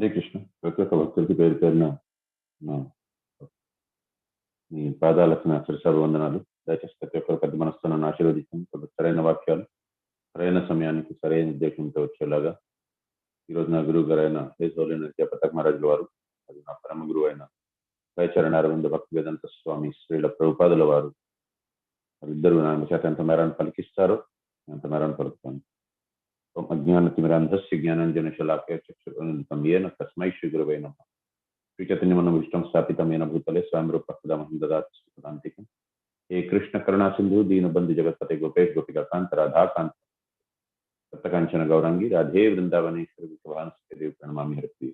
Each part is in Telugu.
హరే కృష్ణ. ప్రతి ఒక్క భక్తుడికి పేరు పేరున మీ పాదాలకు నా శిరసాభివందనాలు. దయచేసి ప్రతి ఒక్కరు పెద్ద మనసుతో నన్ను ఆశీర్వదించండి. సరైన వాక్యాలు సరైన సమయానికి సరైన ఉద్దేశంతో వచ్చేలాగా ఈరోజు నా గురువు గారు అయిన పతాక మహారాజుల వారు, అది నా పరమ గురువు అయిన దయచరణ అరవింద భక్తి వేదాంత స్వామి శ్రీల ప్రభుపాదుల వారు ఇద్దరు నా చేత ఎంత మేరాన్ని పలికిస్తారో ఎంత మేరాన్ని పలుకుతాను. అజ్ఞానతిమిరాంధస్య జ్ఞానాంజనశలాకయ చక్షురున్మిలితం యేన తస్మై శ్రీ గురవే నమః. శ్రీచైతన్యమనం విష్ణుం స్థాపితమేన భూతలే స్వయం రూపః తదా మహ్యం దదాతి సుఖదాంతికం. హే కృష్ణ కరుణా సింధు దీనబంధు జగత్పతే గోపేష్ గోపికా కాంత రాధా కాంత సప్తకాంచన గౌరంగి రాధే వృందావనేశ్వరి విభవాంశదేవి ప్రణమామి హరిప్రియ.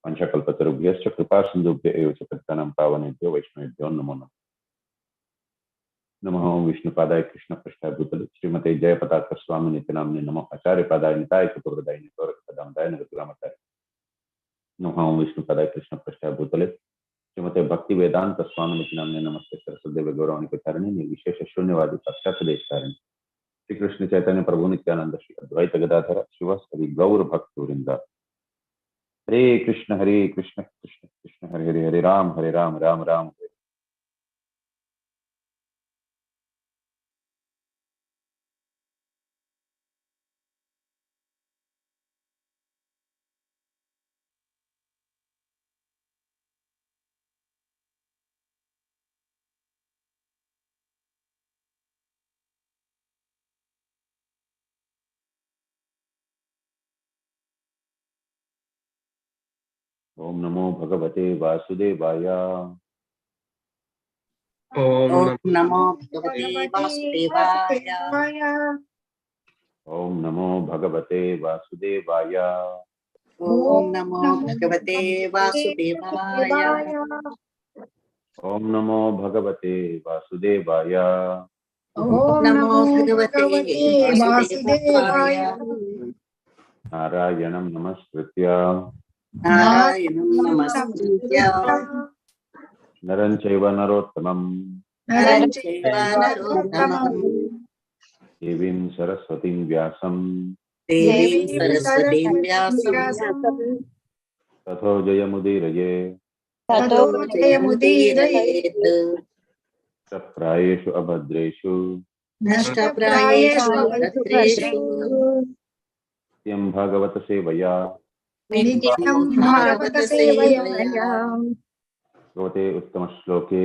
పంచకల్పతరుభ్యశ్చ కృపా సింధుభ్య ఏవ చ పతితానాం పావనేభ్యో వైష్ణవేభ్యో నమో నమః. नमः ओं विष्णुपादाय कृष्ण पृष्ठाय भूतले श्रीमते जय पताका स्वामी नित्यानंदे नमः. आचार्य पादाय निताय चतुर्दाय निगौरकदामदाय नगरामताय. नमः ओं विष्णुपादाय कृष्ण पृष्ठाय भूतले श्रीमते भक्ति वेदांत स्वामी नित्यानंदे नमस्ते सरस्वती गौरवाणी प्रचारिणी निर्विशेष शून्यवादी पाश्चात्य देशकारिणी श्री कृष्ण चैतन्य प्रभु नित्यानंद श्री अद्वैत गदाधर शिवस्करी गौर भक्त वृंदा. हरे कृष्ण कृष्ण कृष्ण हरे हरे, हरे राम राम राम हरे. ओम नमो भगवते वासुदेवाय. ओम नमो भगवते वासुदेवाय. ओम नमो भगवते वासुदेवाय. ओम नमो भगवते वासुदेवाय. ओम नमो भगवते वासुदेवाय. ओम नमो भगवते वासुदेवाय. नारायणं नमस्कृत्य नारायणं नमस्कृत्य नरं चैव नरोत्तमं देवीं सरस्वतीं व्यासं ततो जयमुदीरये. प्रायेषु अभद्रेषु नित्यं भागवत सेवया भगवते उत्तम श्लोके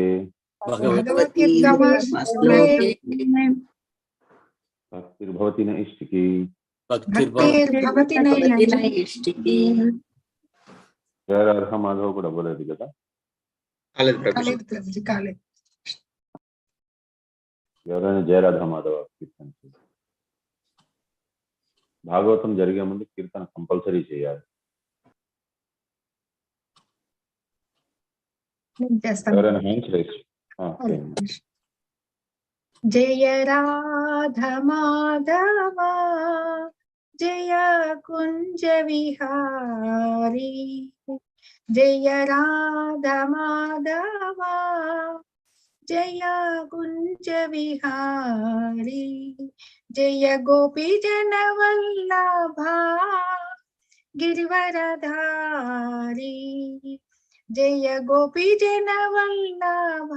भक्तिर्भवति न इष्टिकी. जय राधा माधव కూడా बोलेది కదా. ఎవరైనా జయ రాధా మాధవ కీర్తన భాగవతం జరిగే ముందు కీర్తన కంపల్సరీ చేయాలి. ఎవరైనా హ్యాండ్స్ రైజ్. జయ రాధా మాధవ జయ కుంజ విహారీ. జయ రాధా మాధవ జయ కుంజ విహారీ. జయ గోపీ జన వల్లభ గిరివరధారీ. జయ గోపీ జన వల్లభ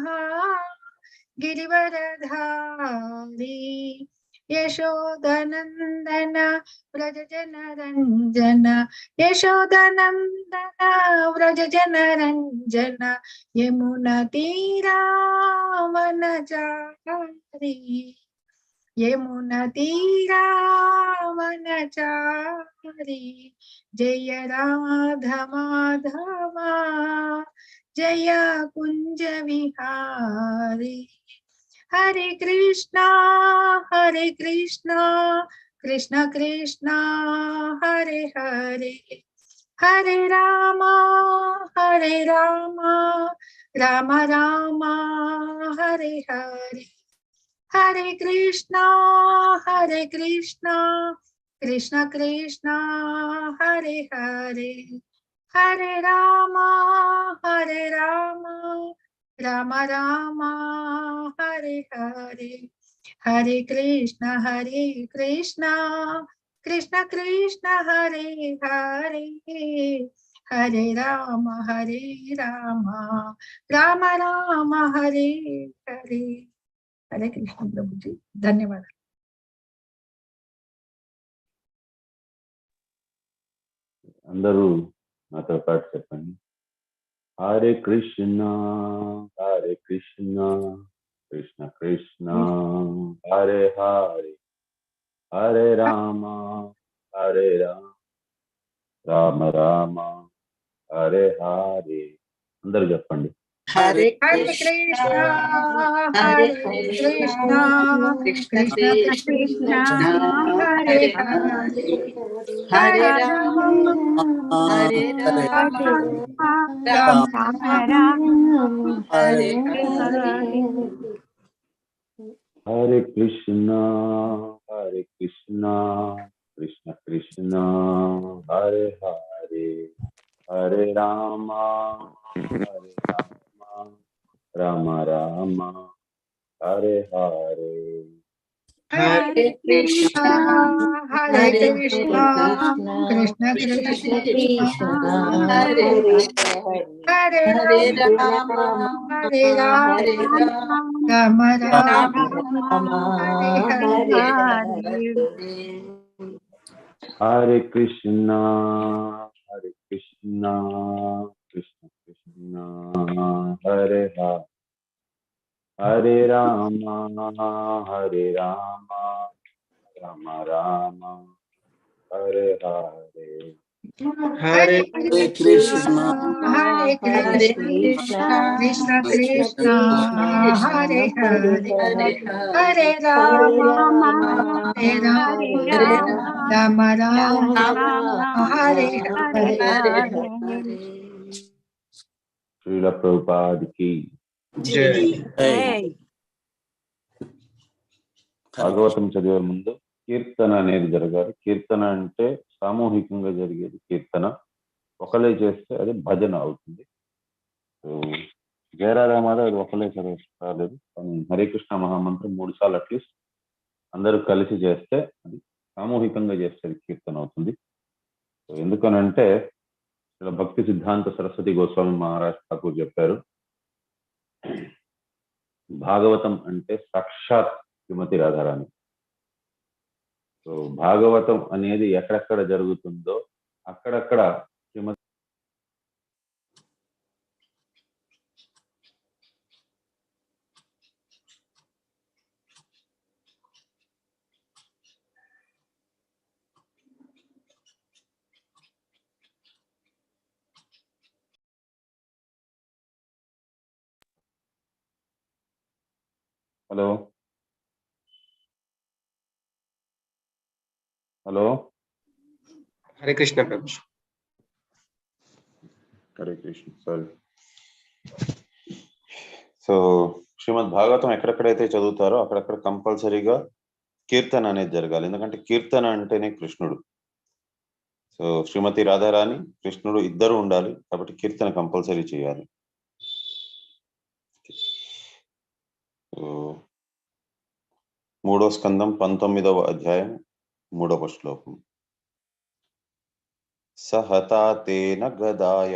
గిరివరధారీ. యశోదనందన వ్రజ జన రంజన. యశోదనందన వ్రజ జన రంజన. యమున తీరావనచారి. యమున తీరావనచారి. జయ రాధా మాధవ జయ కుంజ విహారీ. హరే కృష్ణ కృష్ణ కృష్ణ హరే హరే. హరే రామ రామ రామ హరే హరే. హరే కృష్ణ కృష్ణ కృష్ణ హరే హరే. హరే రామ రామ రామ హరే హరే. హరే కృష్ణ కృష్ణ కృష్ణ హరే హరే. హరే రామ రామ రామ హరే హరే. హరే కృష్ణ ప్రభుజీ, ధన్యవాదాలు. అందరూ నాతో పాటు చెప్పండి. హరే కృష్ణ కృష్ణ కృష్ణ హరే హరే, హరే రామ రామ రామ హరే హరే. అందరూ చెప్పండి. హరే హరే కృష్ణ కృష్ణ హరే కృష్ణ కృష్ణ కృష్ణ కృష్ణ హరే హరే, హరే హరే రామ రామ హరే రామ రామ హరే హరే. హరే కృష్ణ కృష్ణ కృష్ణ హరే హరే, హరే రామ రామ రామ హరే హరే. హరే కృష్ణ హరే కృష్ణ కృష్ణ కృష్ణ హరే హరే హరే రామ రామ హరే హరే రామ రామ రామ హరే హరే. హరే కృష్ణ కృష్ణ కృష్ణ హరే హరే, హరే రామ రామ రామ హరే హరే. హరే కృష్ణ హరే హరే కృష్ణ కృష్ణ కృష్ణ కృష్ణ హరే హరే, హరే హరే రామ హరే రామ రామ హరే హరే. శ్రీల ప్రభుపాదికి భాగవతం చదివే ముందు కీర్తన అనేది జరగాలి. కీర్తన అంటే సామూహికంగా జరిగేది. కీర్తన ఒకలే చేస్తే అది భజన అవుతుంది. సో జయరామాద అది ఒకలే చదవలేదు, కానీ హరే కృష్ణ మహామంత్రం 3 సార్లు అట్లీస్ట్ అందరూ కలిసి చేస్తే అది సామూహికంగా చేస్తే అది కీర్తన అవుతుంది. సో ఎందుకనంటే ఇలా భక్తి సిద్ధాంత సరస్వతి గోస్వామి మహారాజ్ ఠాకూర్ చెప్పారు, భాగవతం అంటే సాక్షాత్ శ్రీమతి రాధారాణి. సో భాగవతం అనేది ఎక్కడెక్కడ జరుగుతుందో అక్కడక్కడ శ్రీమతి హలో హరే కృష్ణ ప్రభు. హరే కృష్ణ. సారీ. సో శ్రీమద్ భాగవతం ఎక్కడెక్కడైతే చదువుతారో అక్కడక్కడ కంపల్సరీగా కీర్తన అనేది జరగాలి. ఎందుకంటే కీర్తన అంటేనే కృష్ణుడు. సో శ్రీమతి రాధారాణి కృష్ణుడు ఇద్దరు ఉండాలి, కాబట్టి కీర్తన కంపల్సరీ చేయాలి. సో 3వ స్కందం 19వ అధ్యాయం 3వ శ్లోకం. సహతా తేన గదాయ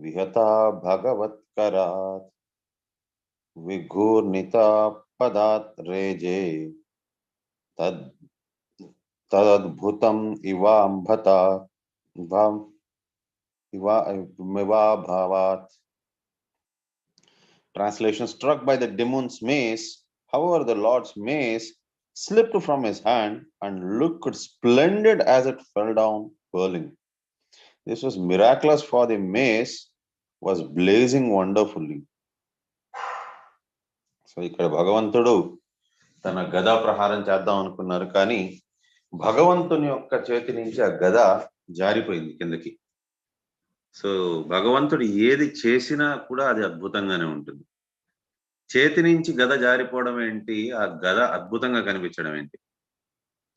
విహతా భగవత్కరాత్ విఘూర్ణిత పదాత్ రేజే తదద్భుతం ఇవాభావాత్. Translation: struck by the demon's mace, however the Lord's mace slipped from his hand and looked splendid as it fell down whirling. This was miraculous, for the mace was blazing wonderfully. So ఇక్కడ భగవంతుడు తన గదా ప్రహారం చేద్దాం అనుకున్నారు, కానీ భగవంతుని యొక్క చేతి నుంచి ఆ గద జారిపోయింది కిందకి. సో భగవంతుడు ఏది చేసినా కూడా అది అద్భుతంగానే ఉంటుంది. చేతి నుంచి గద జారిపోవడం ఏంటి, ఆ గద అద్భుతంగా కనిపించడం ఏంటి?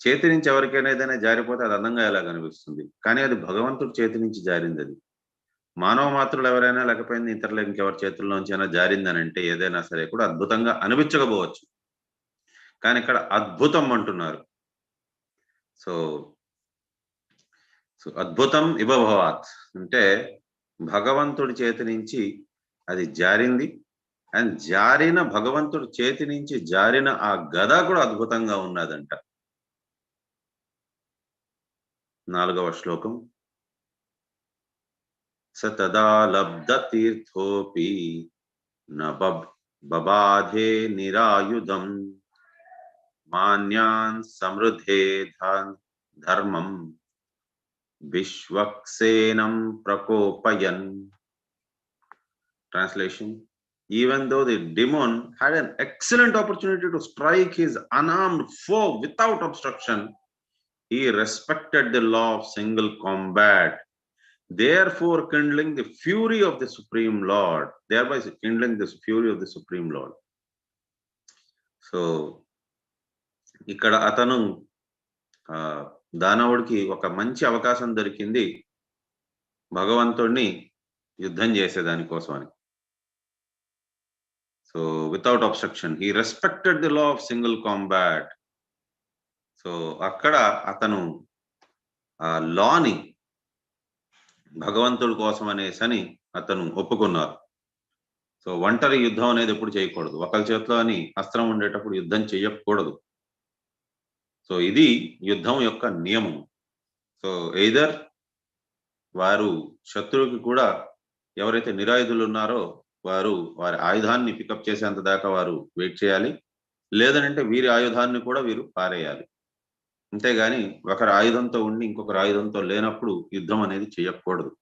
చేతి నుంచి ఎవరికైనా ఏదైనా జారిపోతే అది అందంగా ఎలా కనిపిస్తుంది, కానీ అది భగవంతుడి చేతి నుంచి జారింది. అది మానవ మాత్రులు ఎవరైనా లేకపోయింది ఇతరులు ఇంకెవరి చేతుల్లోంచి అయినా జారిందని అంటే ఏదైనా సరే కూడా అద్భుతంగా అనిపించకపోవచ్చు, కానీ ఇక్కడ అద్భుతం అంటున్నారు. సో సో అద్భుతం ఇభభవాత్ అంటే భగవంతుడి చేతి నుంచి అది జారింది, అండ్ జారిన భగవంతుడి చేతి నుంచి జారిన ఆ గద కూడా అద్భుతంగా ఉన్నదంట. 4వ శ్లోకం. సతదా లబ్ధ తీర్థోపి బబాధే నిరాయుధం మాన్యాన్ సమృద్ధే ధర్మం విశ్వక్సేనం ప్రకోపయన్. Translation: even though the demon had an excellent opportunity to strike his unarmed foe without obstruction, he respected the law of single combat, therefore kindling the fury of the Supreme Lord, thereby kindling the fury of the Supreme Lord. So ఇక్కడ అతను దానవుడికి ఒక మంచి అవకాశం దొరికింది భగవంతుడిని యుద్ధం చేసేదానికోసం అని. So without obstruction he respected the law of single combat. So అక్కడ అతను ఆ లాని భగవంతుడి కోసం అనేసని అతను ఒప్పుకున్నారు. సో ఒంటరి యుద్ధం అనేది ఎప్పుడు చేయకూడదు, ఒకరి చేతిలో అని అస్త్రం ఉండేటప్పుడు యుద్ధం చేయకూడదు. సో ఇది యుద్ధం యొక్క నియమం. సో ఎయిదర్ వారు శత్రువుకి కూడా ఎవరైతే నిరాయుధులు ఉన్నారో వారు వారి ఆయుధాన్ని పికప్ చేసేంత దాకా వారు వెయిట్ చేయాలి, లేదనంటే వీరి ఆయుధాన్ని కూడా వీరు పారేయాలి. అంతేగాని ఒకరి ఆయుధంతో ఉండి ఇంకొకరి ఆయుధంతో లేనప్పుడు యుద్ధం అనేది చేయకూడదు.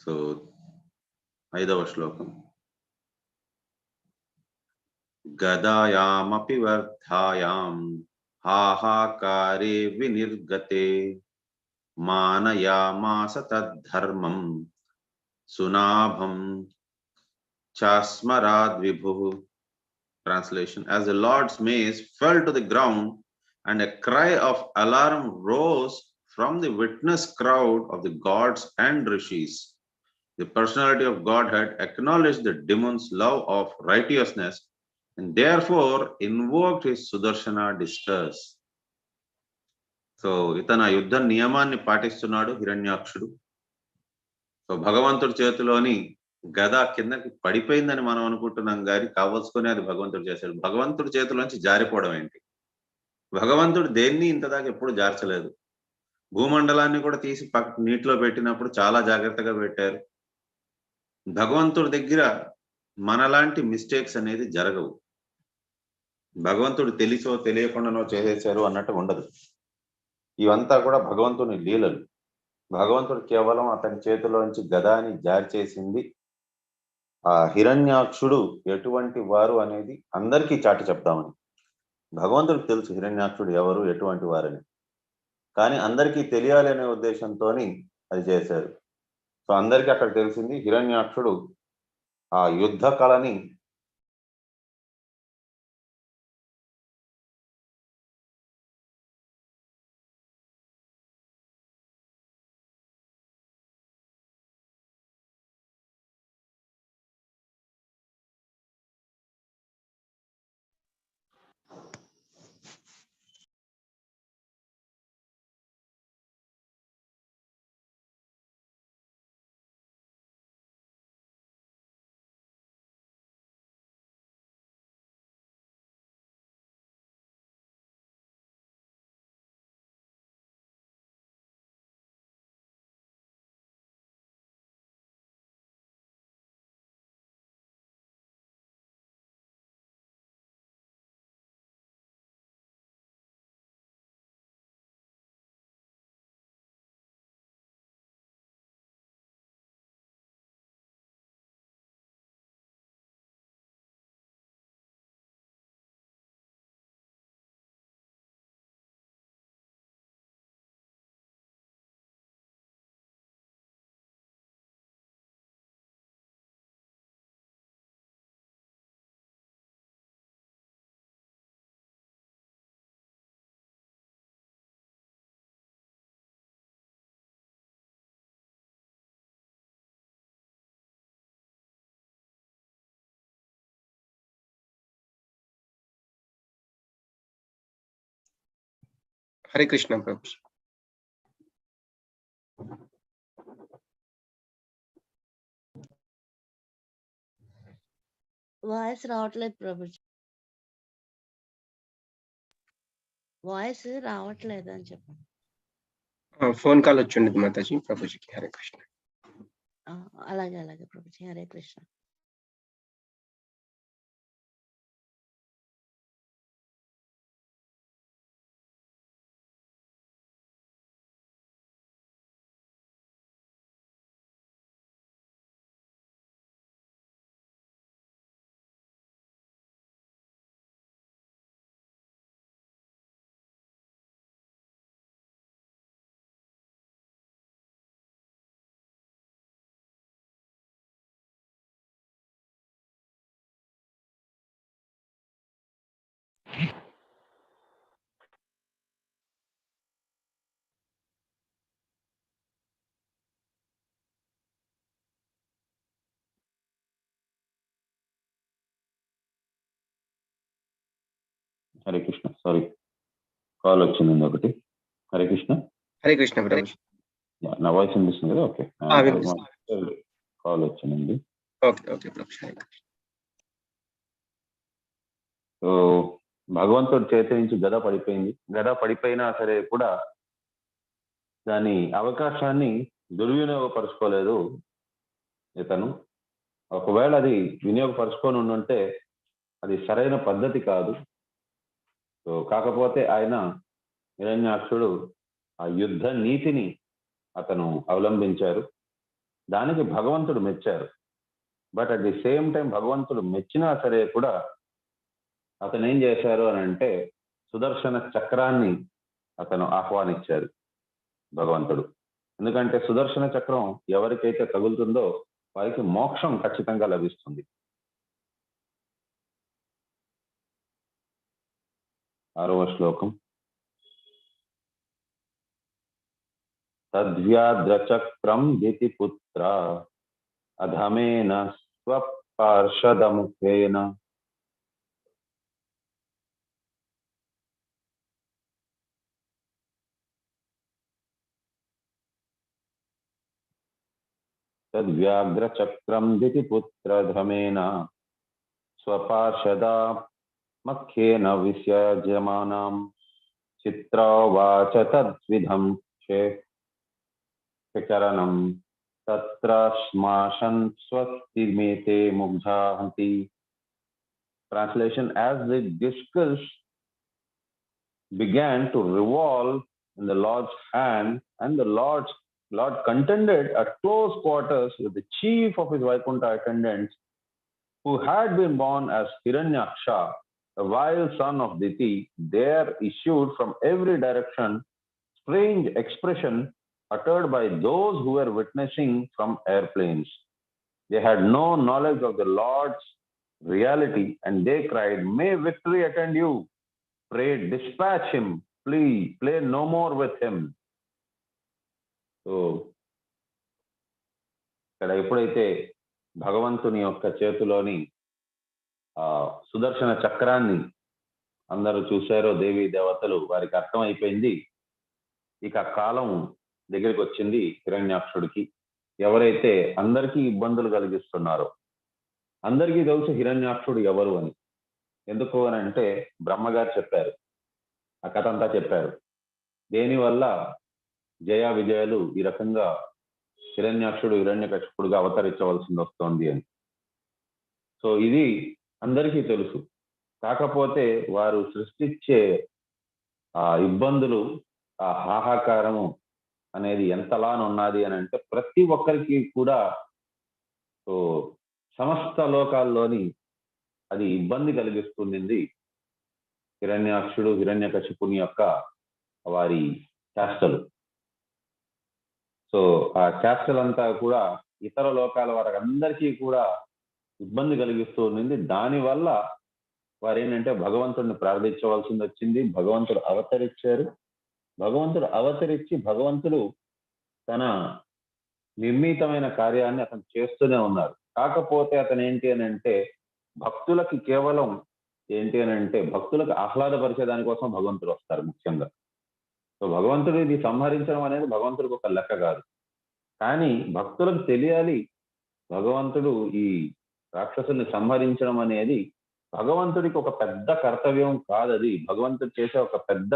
సో 5వ శ్లోకం. గదాయామపి వర్ధాయాం హాహాకారే వినిర్గతే మానయామాస తద్ధర్మం సునాభం చాస్మరాద్ విభుః. Translation: as the Lord's mace fell to the ground and a cry of alarm rose from the witness crowd of the gods and rishis, the personality of Godhead acknowledged the demon's love of righteousness and therefore invoked his Sudarshana distress. So ఇతను యుద్ధ నియమాన్ని పాటిస్తున్నాడు హిరణ్యాక్షుడు. సో భగవంతుడి చేతిలోని గద కిందకి పడిపోయిందని మనం అనుకుంటున్నాం కానీ కావలసుకొని అది భగవంతుడు చేశాడు. భగవంతుడి చేతిలోంచి జారిపోవడం ఏంటి? భగవంతుడు దేన్ని ఇంతదాకా ఎప్పుడు జార్చలేదు. భూమండలాన్ని కూడా తీసి నీటిలో పెట్టినప్పుడు చాలా జాగ్రత్తగా పెట్టారు. భగవంతుడి దగ్గర మనలాంటి మిస్టేక్స్ అనేది జరగవు. భగవంతుడు తెలిసో తెలియకుండానో చేసేశారు అన్నట్టు ఉండదు. ఇవంతా కూడా భగవంతుని లీలలు. భగవంతుడు కేవలం అతని చేతిలోంచి గదాని జారి చేసింది ఆ హిరణ్యాక్షుడు ఎటువంటి వారు అనేది అందరికీ చాటి చెప్తామని. భగవంతుడికి తెలుసు హిరణ్యాక్షుడు ఎవరు, ఎటువంటి వారని, కానీ అందరికీ తెలియాలి అనే ఉద్దేశంతో అది చేశారు. సో అందరికీ అక్కడ తెలిసింది హిరణ్యాక్షుడు ఆ యుద్ధ కళని Hare Krishna, Prabhu. వాయిస్ రావట్లేదు ప్రభుజీ. వాయిస్ రావట్లేదు అని చెప్పండి. ఫోన్ కాల్ వచ్చింది మాతాజీ. ప్రభుజీకి హరే కృష్ణ. అలాగే అలాగే ప్రభుజీ. హరే కృష్ణ. హరే కృష్ణ. సారీ, కాల్ వచ్చింది ఒకటి. హరే కృష్ణ. హరే కృష్ణ ప్రభుజీ. నా వాయిస్ వినిపిస్తుంది కదా? ఓకే, కాల్ వచ్చింది. Okay okay Prabhuji. Hare Krishna. So భగవంతుడి చేతి నుంచి గద పడిపోయింది. గద పడిపోయినా సరే కూడా దాని అవకాశాన్ని దుర్వినియోగపరచుకోలేదు ఇతను. ఒకవేళ అది వినియోగపరచుకొని ఉండుంటే అది సరైన పద్ధతి కాదు. సో కాకపోతే ఆయన హిరణ్యాక్షుడు ఆ యుద్ధ నీతిని అతను అవలంబించారు. దానికి భగవంతుడు మెచ్చారు. But at the same time భగవంతుడు మెచ్చినా సరే కూడా అతను ఏం చేశారు అని అంటే సుదర్శన చక్రాన్ని అతను ఆహ్వానించారు భగవంతుడు. ఎందుకంటే సుదర్శన చక్రం ఎవరికైతే తగులుతుందో వారికి మోక్షం ఖచ్చితంగా లభిస్తుంది. 6వ శ్లోకం. తద్వ్యాద్రచక్రం దితిపుత్ర అధమేన స్వపార్షదముఖేన తద్వ్యాఘ్రచక్రం దితిపుత్రధమేన స్వపార్షదామఖ్యేన విస్యజ్యమానం చిత్రోవాచ తద్విధం చరణం తత్ర స్మాశన్ స్వస్తిమేతే ముగ్ధాహంతి. Translation: As the discus began to revolve in the Lord's hand and the Lord contended at close quarters with the chief of his Vaikuntha attendants, who had been born as Hiranyaksha, a vile son of Diti, there issued from every direction strange expression uttered by those who were witnessing from airplanes. They had no knowledge of the Lord's reality, and they cried, "May victory attend you! Pray, dispatch him! Please, play no more with him." So, ఇక్కడ ఎప్పుడైతే భగవంతుని యొక్క చేతిలోని సుదర్శన చక్రాన్ని అందరూ చూశారో దేవీ దేవతలు, వారికి అర్థమైపోయింది ఇక కాలం దగ్గరికి వచ్చింది హిరణ్యాక్షుడికి. ఎవరైతే అందరికీ ఇబ్బందులు కలిగిస్తున్నారో, అందరికీ తెలుసు హిరణ్యాక్షుడు ఎవరు అని. ఎందుకు అని అంటే బ్రహ్మగారు చెప్పారు, ఆ కథ అంతా చెప్పారు. దేనివల్ల జయ విజయాలు ఈ రకంగా హిరణ్యాక్షుడు హిరణ్యకశిపుడుగా అవతరించవలసింది వస్తోంది అని. సో ఇది అందరికీ తెలుసు. కాకపోతే వారు సృష్టించే ఆ ఇబ్బందులు, ఆ హాహాకారము అనేది ఎంతలానున్నది అని అంటే ప్రతి ఒక్కరికి కూడా సమస్త లోకాల్లోని అది ఇబ్బంది కలిగిస్తుంది. హిరణ్యాక్షుడు హిరణ్యకశిపుని యొక్క వారి చేష్టలు. సో ఆ చేష్టలంతా కూడా ఇతర లోకాల వారికి అందరికీ కూడా ఇబ్బంది కలిగిస్తూ ఉంది. దానివల్ల వారు ఏంటంటే భగవంతుడిని ప్రార్థించవలసింది వచ్చింది. భగవంతుడు అవతరించారు. భగవంతుడు అవతరించి భగవంతుడు తన నిర్ణీతమైన కార్యాన్ని అతను చేస్తూనే ఉన్నారు. కాకపోతే అతను ఏంటి అని అంటే భక్తులకి కేవలం ఏంటి అని అంటే భక్తులకు ఆహ్లాదపరిచే దానికోసం భగవంతుడు వస్తారు ముఖ్యంగా. సో భగవంతుడు ఇది సంహరించడం అనేది భగవంతుడికి ఒక లెక్క కాదు. కానీ భక్తులకు తెలియాలి భగవంతుడు ఈ రాక్షసుల్ని సంహరించడం అనేది భగవంతుడికి ఒక పెద్ద కర్తవ్యం కాదది, భగవంతుడు చేసే ఒక పెద్ద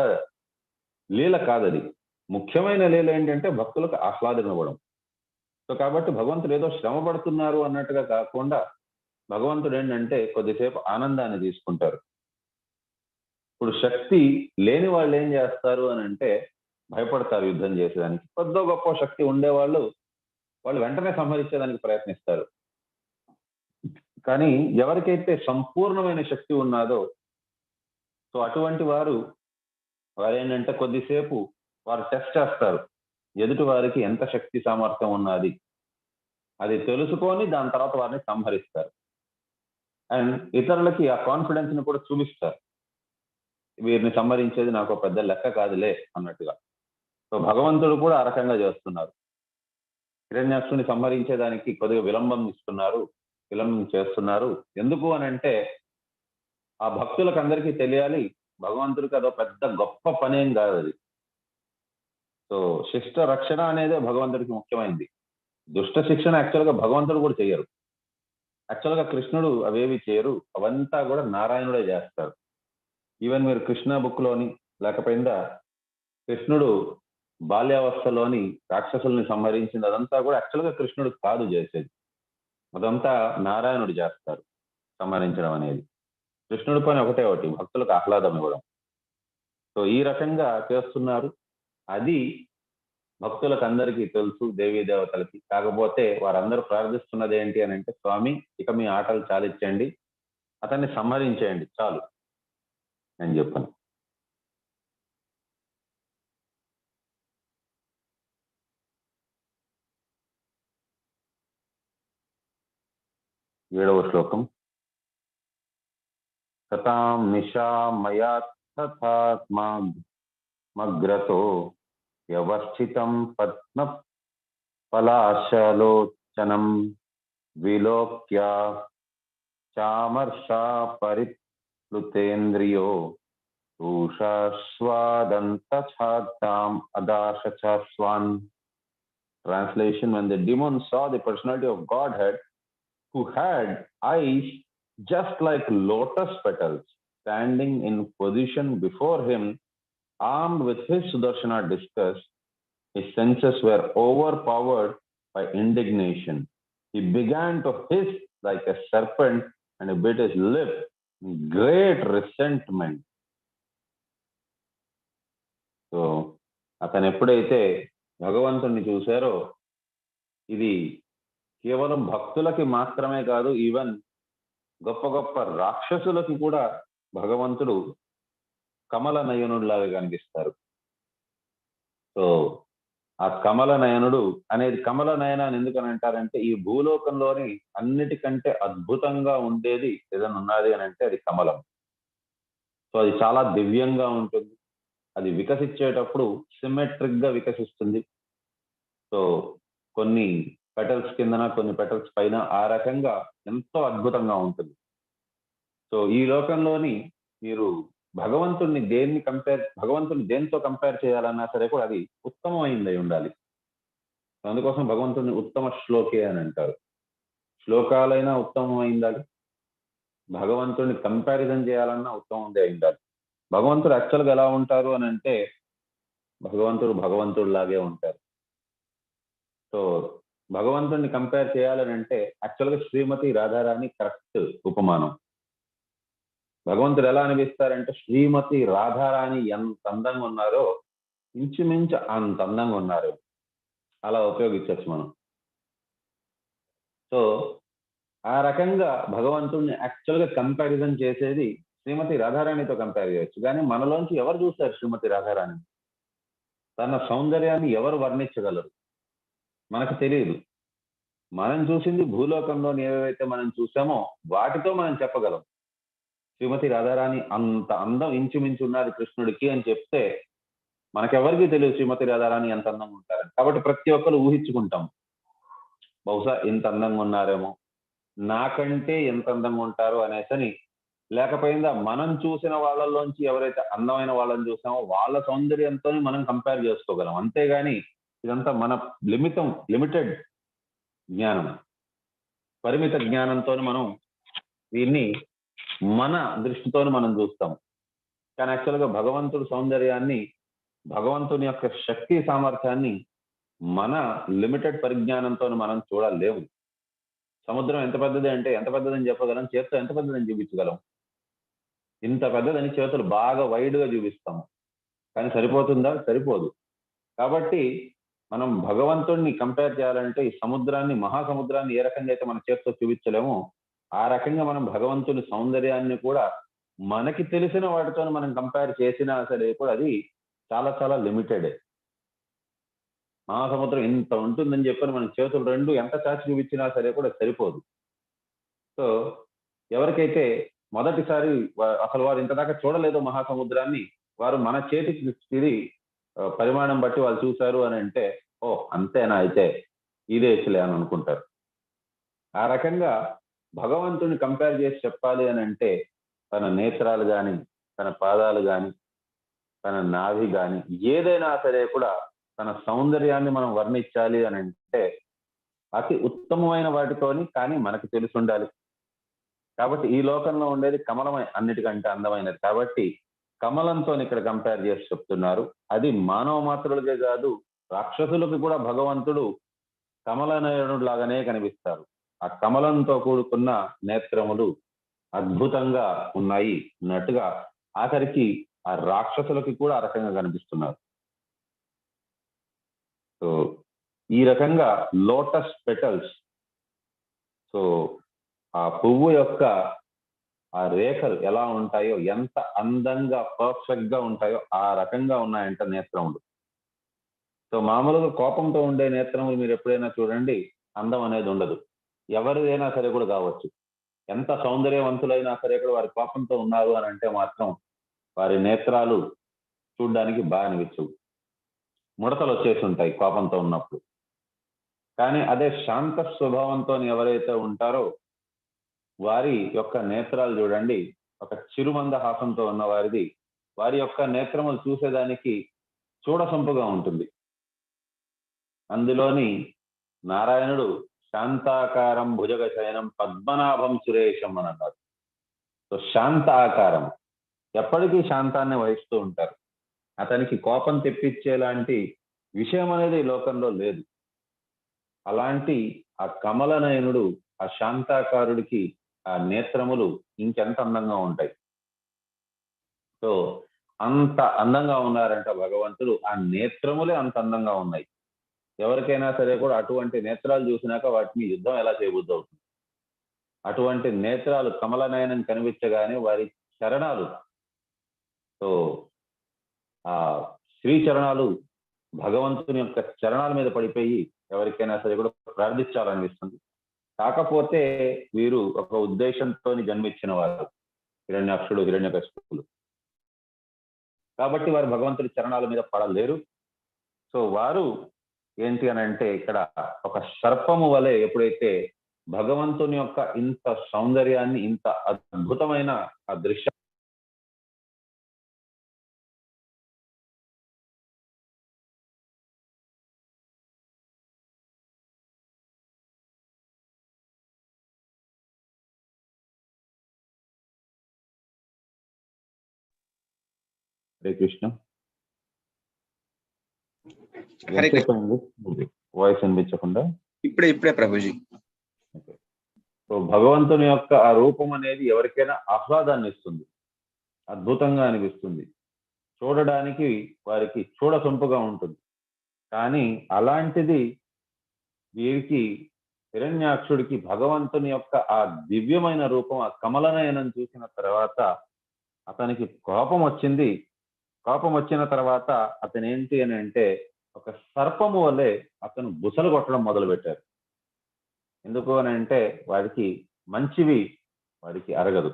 లీల కాదది. ముఖ్యమైన లీల ఏంటంటే భక్తులకు ఆహ్లాదం ఇవ్వడం. సో కాబట్టి భగవంతుడు ఏదో శ్రమ పడుతున్నారు అన్నట్టుగా కాకుండా భగవంతుడు ఏంటంటే కొద్దిసేపు ఆనందాన్ని తీసుకుంటారు. ఇప్పుడు శక్తి లేని వాళ్ళు ఏం చేస్తారు అని అంటే భయపడతారు యుద్ధం చేసేదానికి. కొద్దో గొప్ప శక్తి ఉండేవాళ్ళు వాళ్ళు వెంటనే సంహరించేదానికి ప్రయత్నిస్తారు. కానీ ఎవరికైతే సంపూర్ణమైన శక్తి ఉన్నదో సో అటువంటి వారు ఏంటంటే కొద్దిసేపు వారు టెస్ట్ చేస్తారు ఎదుటి వారికి ఎంత శక్తి సామర్థ్యం ఉన్నది అది తెలుసుకొని దాని తర్వాత వారిని సంహరిస్తారు. అండ్ ఇతరులకి ఆ కాన్ఫిడెన్స్ ని కూడా చూపిస్తారు, వీరిని సంహరించేది నాకు పెద్ద లెక్క కాదులే అన్నట్టుగా. సో భగవంతుడు కూడా ఆ రకంగా చేస్తున్నారు. హిరణ్యాక్షుని సంహరించేదానికి కొద్దిగా విలంబం చేస్తున్నారు. ఎందుకు అని అంటే ఆ భక్తులకు అందరికీ తెలియాలి భగవంతుడికి అదో పెద్ద గొప్ప పనేం కాదు అది. సో శిష్ట రక్షణ అనేదే భగవంతుడికి ముఖ్యమైనది. దుష్ట శిక్షణ యాక్చువల్గా భగవంతుడు కూడా చేయరు. యాక్చువల్గా కృష్ణుడు అవేవి చేయరు, అవంతా కూడా నారాయణుడే చేస్తారు. ఈవెన్ మీరు కృష్ణ బుక్ లోని లేకపోయిందా కృష్ణుడు బాల్యావస్థలోని రాక్షసుల్ని సంహరించింది అదంతా కూడా యాక్చువల్గా కృష్ణుడు కాదు చేసేది, అదంతా నారాయణుడు చేస్తారు సంహరించడం అనేది. కృష్ణుడి పని ఒకటే ఒకటి, భక్తులకు ఆహ్లాదం ఇవ్వడం. సో ఈ రకంగా చేస్తున్నారు. అది భక్తులకు అందరికీ తెలుసు, దేవీ దేవతలకి. కాకపోతే వారందరూ ప్రార్థిస్తున్నది ఏంటి అని అంటే స్వామి ఇక మీ ఆటలు చాలించండి, అతన్ని సంహరించేయండి చాలు అని చెప్పాను. ఏడవ శ్లోకం. సతాం నిశా మయా తథాత్మాగ్రతో వ్యవస్థితం Padma పలాశలోచనం విలోక్య చామర్షా పరిప్లుతేంద్రియో ఊషాస్వాదంతఛాద్దాం అదాశచాస్వాన్. Translation: when the demon saw the personality of Godhead who had eyes just like lotus petals standing in position before him, armed with his Sudarshana discus, his senses were overpowered by indignation. He began to hiss like a serpent and he bit his lip in great resentment. So, అతను ఎప్పుడైతే భగవంతుణ్ణి చూశారో ఇది కేవలం భక్తులకి మాత్రమే కాదు, ఈవెన్ గొప్ప గొప్ప రాక్షసులకి కూడా భగవంతుడు కమల నయనుడిలాగా కనిపిస్తారు. సో ఆ కమల నయనుడు అనేది, కమల నయన అని ఎందుకని అంటారంటే ఈ భూలోకంలోని అన్నిటికంటే అద్భుతంగా ఉండేది ఏదైనా ఉన్నది అని అంటే అది కమలం. సో అది చాలా దివ్యంగా ఉంటుంది. అది వికసించేటప్పుడు సిమెట్రిక్ గా వికసిస్తుంది. సో కొన్ని పెటల్స్ కిందన కొన్ని పెటల్స్ పైన ఆ రకంగా ఎంతో అద్భుతంగా ఉంటుంది. సో ఈ లోకంలోని మీరు భగవంతుడిని దేంతో కంపేర్ చేయాలన్నా సరే కూడా అది ఉత్తమమైంది ఉండాలి. అందుకోసం భగవంతుడిని ఉత్తమ శ్లోకే అని అంటారు. శ్లోకాలైనా ఉత్తమమైందాలి, భగవంతుడిని కంపారిజన్ చేయాలన్నా ఉత్తమందే ఉండాలి. భగవంతుడు యాక్చువల్గా ఎలా ఉంటారు అని అంటే భగవంతుడు లాగే ఉంటారు. సో భగవంతుడిని కంపేర్ చేయాలని అంటే యాక్చువల్గా శ్రీమతి రాధారాణి కరెక్ట్ ఉపమానం. భగవంతుడు ఎలా అనిపిస్తారంటే శ్రీమతి రాధారాణి ఎంత అందంగా ఉన్నారో ఇంచుమించు అంత అందంగా ఉన్నారు, అలా ఉపయోగించవచ్చు మనం. సో ఆ రకంగా భగవంతుడిని యాక్చువల్గా కంపారిజన్ చేసేది శ్రీమతి రాధారాణితో కంపేర్ చేయొచ్చు. కానీ మనలోంచి ఎవరు చూస్తారు శ్రీమతి రాధారాణి? తన సౌందర్యాన్ని ఎవరు వర్ణించగలరు? మనకు తెలియదు. మనం చూసింది భూలోకంలోని ఏవైతే మనం చూసామో వాటితో మనం చెప్పగలం. శ్రీమతి రాధారాణి అంత అందం ఇంచుమించు ఉన్నది కృష్ణుడికి అని చెప్తే మనకెవరికి తెలియదు శ్రీమతి రాధారాణి ఎంత అందంగా ఉంటారని. కాబట్టి ప్రతి ఒక్కరు ఊహించుకుంటాం, బహుశా ఇంత అందంగా ఉన్నారేమో, నాకంటే ఎంత అందంగా ఉంటారు అనేసని. లేకపోయిందా మనం చూసిన వాళ్ళలోంచి ఎవరైతే అందమైన వాళ్ళని చూసామో వాళ్ళ సౌందర్యంతో మనం కంపేర్ చేసుకోగలం. అంతేగాని ఇదంతా మన లిమిటెడ్ జ్ఞానం, పరిమిత జ్ఞానంతో మనం దీన్ని మన దృష్టితో మనం చూస్తాం. కానీ యాక్చువల్గా భగవంతుడి సౌందర్యాన్ని, భగవంతుని యొక్క శక్తి సామర్థ్యాన్ని మన లిమిటెడ్ పరిజ్ఞానంతో మనం చూడలేము. సముద్రం ఎంత పెద్దది అంటే ఎంత పెద్దదని చెప్పగలం, చేత్తో ఎంత పెద్దదని చూపించగలం. ఇంత పెద్దదని చేతులు బాగా వైడ్గా చూపిస్తాము, కానీ సరిపోతుందా? సరిపోదు. కాబట్టి మనం భగవంతుడిని కంపేర్ చేయాలంటే ఈ సముద్రాన్ని, మహాసముద్రాన్ని ఏ రకంగా అయితే మన చేతితో చూపించలేమో ఆ రకంగా మనం భగవంతుని సౌందర్యాన్ని కూడా మనకి తెలిసిన వాటితో మనం కంపేర్ చేసినా సరే కూడా అది చాలా చాలా లిమిటెడే. మహాసముద్రం ఇంత ఉంటుందని చెప్పని మన చేతులు రెండు ఎంత చాచి చూపించినా సరే కూడా సరిపోదు. సో ఎవరికైతే మొదటిసారి అసలు వారు ఇంతదాకా చూడలేదు మహాసముద్రాన్ని, వారు మన చేతికి ఇది పరిమాణం బట్టి వాళ్ళు చూశారు అని అంటే, ఓ అంతేనా అయితే ఇదేసిలే అని అనుకుంటారు. ఆ రకంగా భగవంతుని కంపేర్ చేసి చెప్పాలి అని అంటే తన నేత్రాలు కానీ, తన పాదాలు కానీ, తన నాభి కానీ ఏదైనా సరే కూడా తన సౌందర్యాన్ని మనం వర్ణించాలి అని అంటే అతి ఉత్తమమైన వాటితోని కానీ మనకు తెలిసి ఉండాలి. కాబట్టి ఈ లోకంలో ఉండేది కమలమై అన్నిటికంటే అందమైనది. కాబట్టి కమలంతో ఇక్కడ కంపేర్ చేసి చెప్తున్నారు. అది మానవ మాత్రులకే కాదు, రాక్షసులకు కూడా భగవంతుడు కమలనయనుడు లాగానే కనిపిస్తారు. ఆ కమలంతో కూడుకున్న నేత్రములు అద్భుతంగా ఉన్నాయి అన్నట్టుగా ఆఖరికి ఆ రాక్షసులకి కూడా ఆ రకంగా కనిపిస్తున్నారు. సో ఈ రకంగా లోటస్ పెటల్స్, సో ఆ పువ్వు యొక్క ఆ రేఖలు ఎలా ఉంటాయో, ఎంత అందంగా పర్ఫెక్ట్ గా ఉంటాయో ఆ రకంగా ఉన్నాయంట నేత్రములు. సో మామూలుగా కోపంతో ఉండే నేత్రములు మీరు ఎప్పుడైనా చూడండి, అందం అనేది ఉండదు. ఎవరిదైనా సరే కూడా కావచ్చు, ఎంత సౌందర్యవంతులైనా సరే కూడా వారి కోపంతో ఉన్నారు అని అంటే మాత్రం వారి నేత్రాలు చూడ్డానికి బాగా అనిపించవు, ముడతలు వచ్చేసి ఉంటాయి కోపంతో ఉన్నప్పుడు. కానీ అదే శాంత స్వభావంతో ఎవరైతే ఉంటారో వారి యొక్క నేత్రాలు చూడండి, ఒక చిరుమంద హాసంతో ఉన్న వారిది, వారి యొక్క నేత్రములు చూసేదానికి చూడసంపుగా ఉంటుంది. అందులోని నారాయణుడు శాంతాకారం భుజగ శయనం పద్మనాభం సురేశం అని అన్నారు. సో శాంత ఆకారం, ఎప్పటికీ శాంతాన్ని వహిస్తూ ఉంటారు. అతనికి కోపం తెప్పించేలాంటి విషయం అనేది లోకంలో లేదు. అలాంటి ఆ కమలనయనుడు, ఆ శాంతాకారుడికి ఆ నేత్రములు ఇంకెంత అందంగా ఉంటాయి. సో అంత అందంగా ఉన్నారంట భగవంతుడు, ఆ నేత్రములే అంత అందంగా ఉన్నాయి. ఎవరికైనా సరే కూడా అటువంటి నేత్రాలు చూసినాక వాటిని యుద్ధం ఎలా చేయబుద్ధి అవుతుంది. అటువంటి నేత్రాలు కమలనయనం కనిపించగానే వారి చరణాలు, సో ఆ శ్రీ చరణాలు భగవంతుని యొక్క చరణాల మీద పడిపోయి ఎవరికైనా సరే కూడా ప్రార్థించాలనిపిస్తుంది. కాకపోతే వీరు ఒక ఉద్దేశంతో జన్మించిన వారు, హిరణ్యాక్షుడు హిరణ్యకశిపులు, కాబట్టి వారు భగవంతుడి చరణాల మీద పడలేరు. సో వారు ఏంటి అని అంటే ఇక్కడ ఒక సర్పము వలె ఎప్పుడైతే భగవంతుని యొక్క ఇంత సౌందర్యాన్ని, ఇంత అద్భుతమైన ఆ దృశ్యం హరే కృష్ణ. హరే కృష్ణ. వాయిస్ వినిపించకుండా ఇప్పుడే ప్రభుజీ. సో భగవంతుని యొక్క ఆ రూపం అనేది ఎవరికైనా ఆహ్లాదాన్ని ఇస్తుంది, అద్భుతంగా అనిపిస్తుంది, చూడడానికి వారికి చూడసొంపుగా ఉంటుంది. కానీ అలాంటిది వీరికి హిరణ్యాక్షుడికి భగవంతుని యొక్క ఆ దివ్యమైన రూపం, ఆ కమలనయనం చూసిన తర్వాత అతనికి కోపం వచ్చింది. కోపం వచ్చిన తర్వాత అతను ఏంటి అని అంటే ఒక సర్పము వల్లే అతను బుసలు కొట్టడం మొదలు పెట్టారు. ఎందుకు అని అంటే వారికి మంచివి వారికి అరగదు,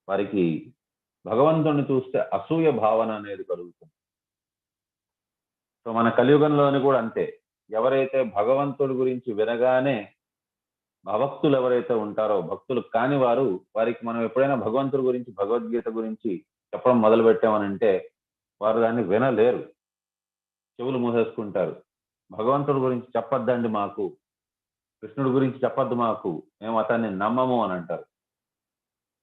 వారికి భగవంతుడిని చూస్తే అసూయ భావన అనేది కలుగుతుంది. సో మన కలియుగంలోని కూడా అంతే, ఎవరైతే భగవంతుడి గురించి వినగానే భక్తులు ఎవరైతే ఉంటారో, భక్తులు కాని వారు, వారికి మనం ఎప్పుడైనా భగవంతుడి గురించి, భగవద్గీత గురించి చెప్పడం మొదలు పెట్టామనంటే వారు దాన్ని వినలేరు. చెవులు మూసేసుకుంటారు. భగవంతుడి గురించి చెప్పొద్దండి మాకు, కృష్ణుడి గురించి చెప్పొద్దు మాకు, మేము అతన్ని నమ్మము అని అంటారు.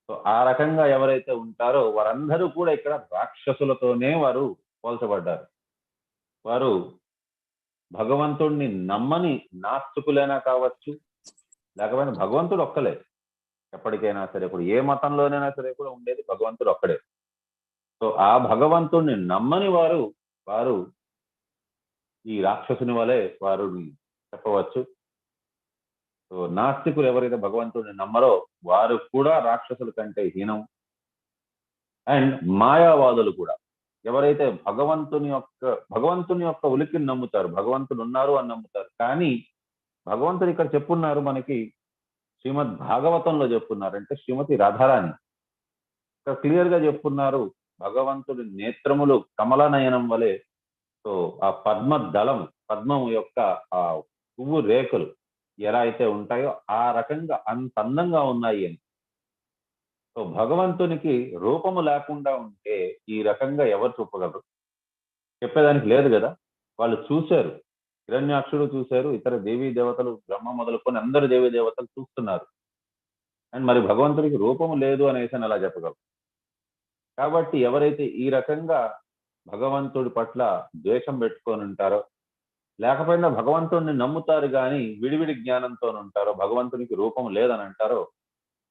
సో ఆ రకంగా ఎవరైతే ఉంటారో వారందరూ కూడా ఇక్కడ రాక్షసులతోనే వారు పోల్చబడ్డారు. వారు భగవంతుడిని నమ్మని నాస్తికులైనా కావచ్చు, లేకపోతే భగవంతుడు ఒక్కలే ఎప్పటికైనా సరే, ఇప్పుడు ఏ మతంలోనైనా సరే కూడా ఉండేది భగవంతుడు ఒక్కడే. సో ఆ భగవంతుడిని నమ్మని వారు ఈ రాక్షసుని వలె వారు చెప్పవచ్చు. సో నాస్తికులు ఎవరైతే భగవంతుడిని నమ్మరో వారు కూడా రాక్షసుల కంటే హీనం. అండ్ మాయావాదులు కూడా ఎవరైతే భగవంతుని యొక్క ఉలికిని నమ్ముతారు, భగవంతుడు ఉన్నారు అని నమ్ముతారు, కానీ భగవంతుడు ఇక్కడ చెప్పున్నారు మనకి శ్రీమద్ భాగవతంలో చెప్పున్నారు, అంటే శ్రీమతి రాధారాణి ఇక్కడ క్లియర్ గా చెప్పున్నారు, భగవంతుడి నేత్రములు కమల నయనం వలె, సో ఆ పద్మం యొక్క ఆ పువ్వు రేఖలు ఎలా అయితే ఉంటాయో ఆ రకంగా అంత అందంగా ఉన్నాయి అని. సో భగవంతునికి రూపము లేకుండా ఉంటే ఈ రకంగా ఎవరు చూపగలరు? చెప్పేదానికి లేదు కదా. వాళ్ళు చూశారు, హిరణ్యాక్షుడు చూశారు, ఇతర దేవీ దేవతలు బ్రహ్మ మొదలుకొని అందరు దేవీ దేవతలు చూస్తున్నారు. అండ్ మరి భగవంతుడికి రూపము లేదు అనేసి అలా చెప్పగలరు. కాబట్టి ఎవరైతే ఈ రకంగా భగవంతుడి పట్ల ద్వేషం పెట్టుకొని ఉంటారో, లేకపోయినా భగవంతుడిని నమ్ముతారు కానీ విడివిడి జ్ఞానంతో ఉంటారో, భగవంతునికి రూపం లేదని అంటారో,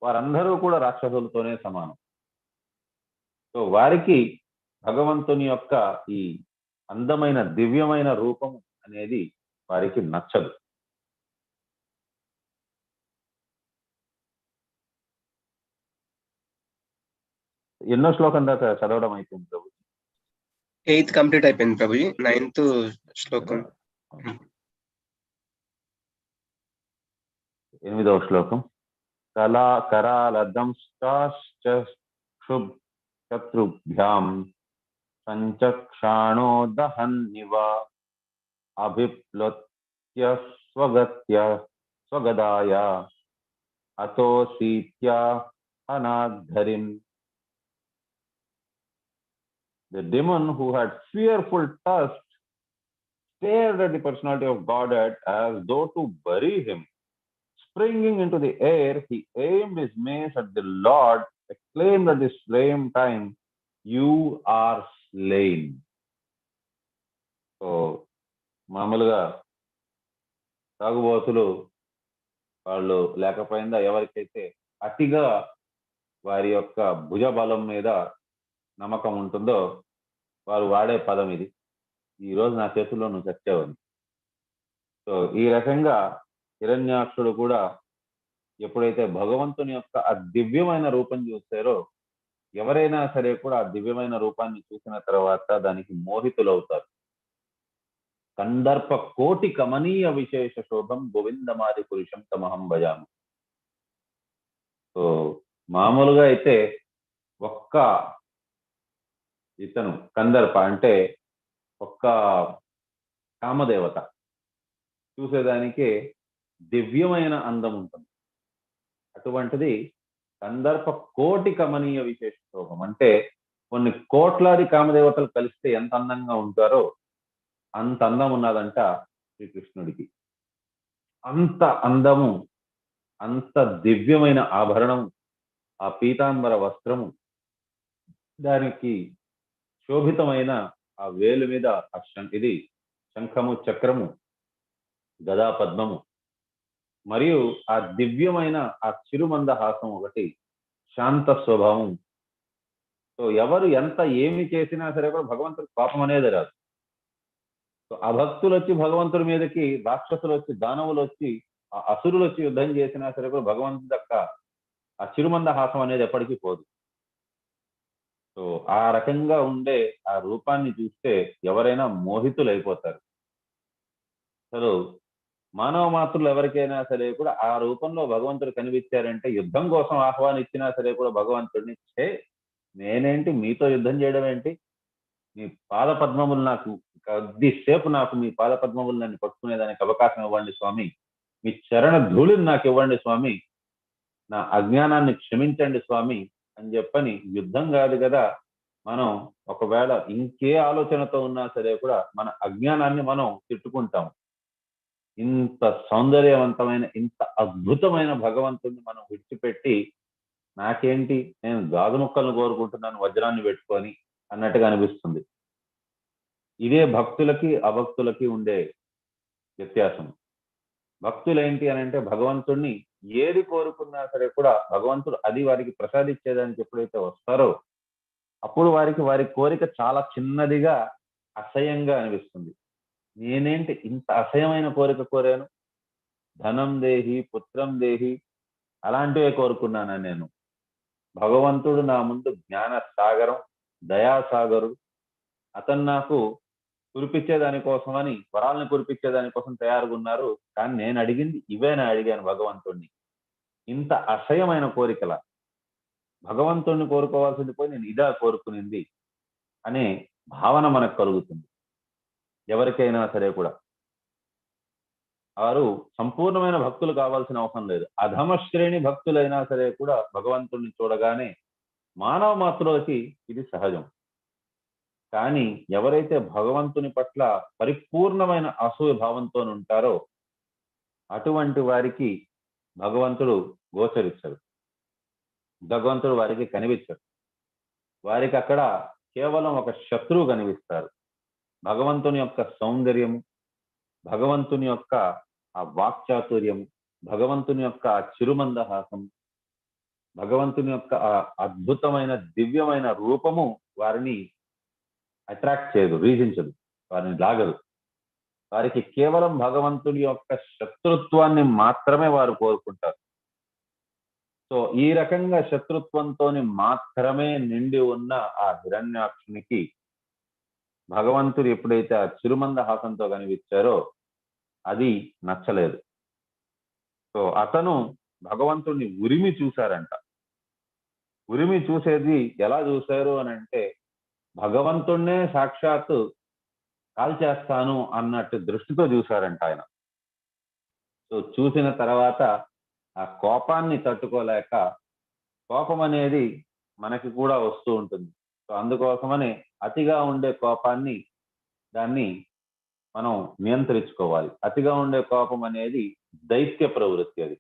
వారందరూ కూడా రాక్షసులతోనే సమానం. సో వారికి భగవంతుని యొక్క ఈ అందమైన దివ్యమైన రూపం అనేది వారికి నచ్చదు. ఎన్నో శ్లోకం దాకా చదవడం అయిపోయింది ప్రభు? 8th కంప్లీట్ అయిపోయింది ప్రభుజీ. 9th శ్లోకం. 8వ శ్లోకం. కరాలదంష్టాశ్చక్షుభ్యాం సంచక్షాణో దహన్నివ అభిప్లుత్య స్వగదాయ అతోసీత్య అనాద్ధరిం. The demon who had fearful thirst stared at the personality of Godhead as though to bury him. Springing into the air, he aimed his mace at the Lord, exclaimed at the same time, "You are slain." So, మామూలుగా తాగుబోతులు వాళ్ళు లేకపోయిందా ఎవరికైతే అతిగా వారి యొక్క భుజ బలం మీద నమ్మకం ఉంటుందో వారు వాడే పదం ఇది, ఈరోజు నా చేతుల్లో నువ్వు చచ్చావని. సో ఈ రకంగా హిరణ్యాక్షుడు కూడా ఎప్పుడైతే భగవంతుని యొక్క ఆ దివ్యమైన రూపం చూస్తారో, ఎవరైనా సరే కూడా ఆ దివ్యమైన రూపాన్ని చూసిన తర్వాత దానికి మోహితులవుతారు. కందర్ప కోటి కమనీయ విశేష శోభం గోవిందమాది పురుషం తమహం భజామి. సో మామూలుగా అయితే ఒక్క ఇతను కందర్ప అంటే ఒక్క కామదేవత చూసేదానికి దివ్యమైన అందం ఉంటుంది. అటువంటిది కందర్ప కోటి కమనీయ విశేష శోభం అంటే కొన్ని కోట్లాది కామదేవతలు కలిస్తే ఎంత అందంగా ఉంటారో అంత అందం ఉన్నదంట శ్రీకృష్ణుడికి. అంత అందము, అంత దివ్యమైన ఆభరణం, ఆ పీతాంబర వస్త్రము, దానికి శోభితమైన ఆ వేలు మీద ఇది శంఖము, చక్రము, గదా పద్మము, మరియు ఆ దివ్యమైన ఆ చిరుమందహాసం ఒకటి, శాంత స్వభావం. సో ఎవరు ఎంత ఏమి చేసినా సరే కూడా భగవంతుడి కోపం అనేది రాదు. సో అభక్తులు వచ్చి భగవంతుడి మీదకి, రాక్షసులు వచ్చి, దానవులు వచ్చి, ఆ అసురులు వచ్చి యుద్ధం చేసినా సరే కూడా భగవంతుడి యొక్క ఆ చిరుమందహాసం అనేది ఎప్పటికీ పోదు. సో ఆ రకంగా ఉండే ఆ రూపాన్ని చూస్తే ఎవరైనా మోహితులైపోతారు. అసలు మానవ మాతృలు ఎవరికైనా సరే కూడా ఆ రూపంలో భగవంతుడు కనిపించారంటే యుద్ధం కోసం ఆహ్వానించినా సరే కూడా భగవంతుడిని, నేనేంటి మీతో యుద్ధం చేయడం ఏంటి, మీ పాద పద్మములు నాకు కొద్దిసేపు నాకు మీ పాద పద్మములు నన్ను పట్టుకునేదానికి అవకాశం ఇవ్వండి స్వామి, మీ చరణ ధూళిని నాకు ఇవ్వండి స్వామి, నా అజ్ఞానాన్ని క్షమించండి స్వామి అని చెప్పని యుద్ధం కాదు కదా, మనం ఒకవేళ ఇంకే ఆలోచనతో ఉన్నా సరే కూడా మన అజ్ఞానాన్ని మనం తిట్టుకుంటాం. ఇంత సౌందర్యవంతమైన, ఇంత అద్భుతమైన భగవంతుడిని మనం విడిచిపెట్టి, నాకేంటి, నేను గాజు ముక్కలను కోరుకుంటున్నాను వజ్రాన్ని పెట్టుకొని అన్నట్టుగా అనిపిస్తుంది. ఇదే భక్తులకి అభక్తులకి ఉండే వ్యత్యాసం. భక్తులు ఏంటి అని అంటే భగవంతుడిని ఏది కోరుకున్నా సరే కూడా భగవంతుడు అది వారికి ప్రసాదించేదానికి ఎప్పుడైతే వస్తారో అప్పుడు వారి కోరిక చాలా చిన్నదిగా, అసహ్యంగా అనిపిస్తుంది. నేనేంటి ఇంత అసహ్యమైన కోరిక కోరాను, ధనం దేహి, పుత్రం దేహి, అలాంటివే కోరుకున్నాను నేను. భగవంతుడు నా ముందు జ్ఞాన సాగరం, దయాసాగరుడు. అతను నాకు కురిపించేదానికోసమని, వరాలను కురిపించేదానికోసం తయారుగా ఉన్నారు. కానీ నేను అడిగింది ఇవేనా అడిగాను భగవంతుడిని. ఇంత అసహ్యమైన కోరికల భగవంతుడిని కోరుకోవాల్సింది పోయి నేను ఇదా కోరుకునింది అనే భావన మనకు కలుగుతుంది. ఎవరికైనా సరే కూడా వారు సంపూర్ణమైన భక్తులు కావాల్సిన అవసరం లేదు. అధమ శ్రేణి భక్తులైనా సరే కూడా భగవంతుడిని చూడగానే మానవ మాత్రులకి ఇది సహజం. కానీ ఎవరైతే భగవంతుని పట్ల పరిపూర్ణమైన అసూయ భావంతో ఉంటారో అటువంటి వారికి భగవంతుడు గోచరిస్తాడు, భగవంతుడు వారికి కనిపించాడు. వారికి అక్కడ కేవలం ఒక శత్రువు కనిపిస్తారు. భగవంతుని యొక్క సౌందర్యము, భగవంతుని యొక్క ఆ వాక్చాతుర్యము, భగవంతుని యొక్క ఆ చిరుమందహాసం, భగవంతుని యొక్క ఆ అద్భుతమైన దివ్యమైన రూపము వారిని అట్రాక్ట్ చేయదు, రీజించదు, వారిని లాగదు. వారికి కేవలం భగవంతుని యొక్క శత్రుత్వాన్ని మాత్రమే వారు కోరుకుంటారు. సో ఈ రకంగా శత్రుత్వంతో మాత్రమే నిండి ఉన్న ఆ హిరణ్యాక్షునికి భగవంతుడు ఎప్పుడైతే ఆ చిరుమందహాసంతో కనిపించారో అది నచ్చలేదు. సో అతను భగవంతుడిని ఉరిమి చూశారంట. ఉరిమి చూసేది ఎలా చూశారు అని అంటే భగవంతుడినే సాక్షాత్తు కాల్చేస్తాను అన్నట్టు దృష్టితో చూశారంట ఆయన. సో చూసిన తర్వాత ఆ కోపాన్ని తట్టుకోలేక, కోపం అనేది మనకి కూడా వస్తూ ఉంటుంది. సో అందుకోసమనే అతిగా ఉండే కోపాన్ని దాన్ని మనం నియంత్రించుకోవాలి. అతిగా ఉండే కోపం అనేది దైత్య ప్రవృత్తి. అది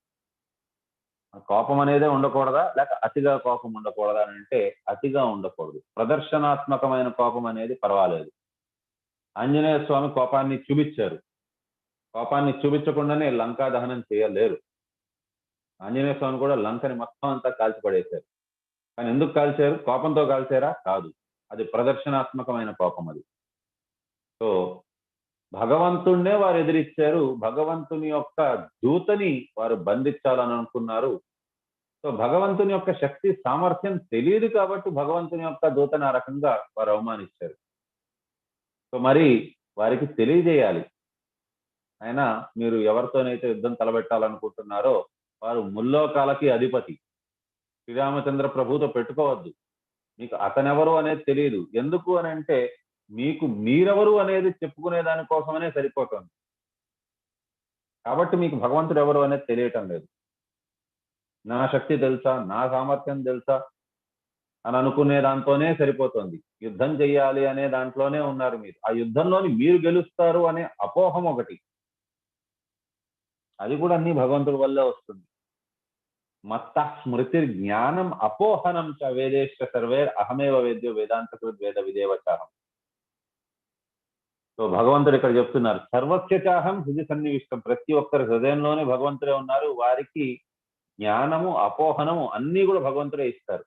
కోపం అనేదే ఉండకూడదా, లేక అతిగా కోపం ఉండకూడదా అని అంటే అతిగా ఉండకూడదు. ప్రదర్శనాత్మకమైన కోపం అనేది పర్వాలేదు. ఆంజనేయ స్వామి కోపాన్ని చూపించారు. కోపాన్ని చూపించకుండానే లంకా దహనం చేయలేరు. ఆంజనేయ స్వామి కూడా లంకని మొత్తం అంతా కాల్చిపడేశారు. కానీ ఎందుకు కాల్చారు? కోపంతో కాల్చారా? కాదు, అది ప్రదర్శనాత్మకమైన కోపం అది. సో భగవంతుణ్ణే వారు ఎదిరించారు. భగవంతుని యొక్క దూతని వారు బంధించాలని అనుకున్నారు. సో భగవంతుని యొక్క శక్తి సామర్థ్యం తెలియదు కాబట్టి భగవంతుని యొక్క దూతని ఆ రకంగా వారు అవమానించారు. సో మరి వారికి తెలియజేయాలి, అయినా మీరు ఎవరితోనైతే యుద్ధం తలబెట్టాలనుకుంటున్నారో వారు ముల్లోకాలకి అధిపతి. శ్రీరామచంద్ర ప్రభుతో పెట్టుకోవద్దు. మీకు అతనెవరు అనేది తెలియదు. ఎందుకు అని అంటే మీకు మీరెవరు అనేది చెప్పుకునే దానికోసమనే సరిపోతుంది. కాబట్టి మీకు భగవంతుడు ఎవరు అనేది తెలియటం లేదు. నా శక్తి తెలుసా, నా సామర్థ్యం తెలుసా అని అనుకునే దాంతోనే సరిపోతుంది. యుద్ధం చెయ్యాలి అనే దాంట్లోనే ఉన్నారు మీరు. ఆ యుద్ధంలోని మీరు గెలుస్తారు అనే అపోహం ఒకటి, అది కూడా అన్ని భగవంతుడి వల్లే వస్తుంది. మత్త స్మృతి జ్ఞానం అపోహనం చ వేదేశ సర్వేర్ అహమేవ వేద్యో వేదాంతకృత్ వేద విదేవచాహం. సో భగవంతుడు ఇక్కడ చెప్తున్నారు, సర్వస్యచాహం హృదయ సన్నివిష్టం. ప్రతి ఒక్కరి హృదయంలోనే భగవంతుడే ఉన్నారు. వారికి జ్ఞానము, అపోహనము అన్నీ కూడా భగవంతుడే ఇస్తారు.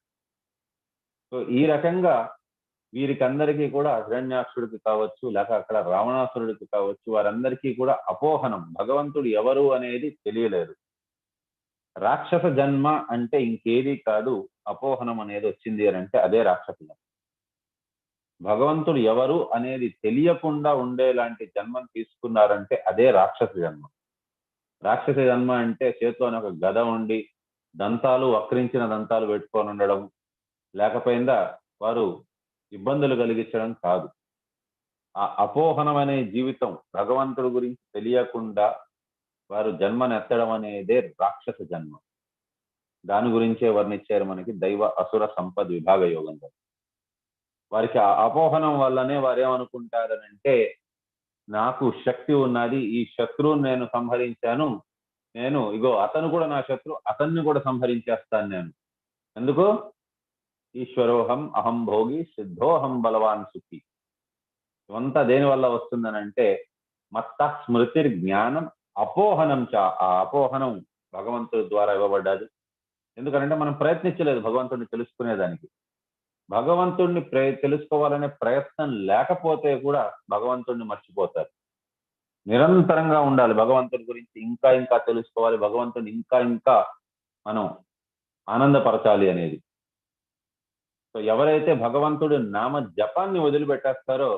సో ఈ రకంగా వీరికి అందరికీ కూడా హిరణ్యాక్షుడికి కావచ్చు, లేక అక్కడ రావణాసురుడికి కావచ్చు, వారందరికీ కూడా అపోహనం, భగవంతుడు ఎవరు అనేది తెలియలేదు. రాక్షస జన్మ అంటే ఇంకేది కాదు, అపోహనం అనేది వచ్చింది అని అంటే అదే రాక్షస జన్మ. భగవంతుడు ఎవరు అనేది తెలియకుండా ఉండేలాంటి జన్మను తీసుకున్నారంటే అదే రాక్షస జన్మ. రాక్షస జన్మ అంటే చేతిలోని ఒక గద ఉండి దంతాలు, వక్రించిన దంతాలు పెట్టుకొని ఉండడం, లేకపోయిందా వారు ఇబ్బందులు కలిగించడం కాదు. ఆ అపోహనం అనే జీవితం, భగవంతుడి గురించి తెలియకుండా వారు జన్మనెత్తడం అనేదే రాక్షస జన్మ. దాని గురించే వర్ణించారు మనకి దైవ అసుర సంపద్ విభాగ యోగంలో. వారికి ఆ అపోహనం వల్లనే వారు ఏమనుకుంటారనంటే, నాకు శక్తి ఉన్నది, ఈ శత్రువుని నేను సంహరించాను, నేను ఇగో అతను కూడా నా శత్రు, అతన్ని కూడా సంహరించేస్తాను నేను. ఎందుకు? ఈశ్వరోహం అహం భోగి సిద్ధోహం బలవాన్ సుఖి. ఇవంతా దేని వల్ల వస్తుందనంటే మత్త స్మృతి జ్ఞానం అపోహనం చ. ఆ అపోహనం భగవంతుడి ద్వారా ఇవ్వబడ్డది. ఎందుకంటే మనం ప్రయత్నించలేదు భగవంతుడిని తెలుసుకునేదానికి. భగవంతుడిని తెలుసుకోవాలనే ప్రయత్నం లేకపోతే కూడా భగవంతుడిని మర్చిపోతారు. నిరంతరంగా ఉండాలి భగవంతుడి గురించి, ఇంకా ఇంకా తెలుసుకోవాలి, భగవంతుడిని ఇంకా ఇంకా మనం ఆనందపరచాలి అనేది. సో ఎవరైతే భగవంతుడి నామ జపాన్ని వదిలిపెట్టేస్తారో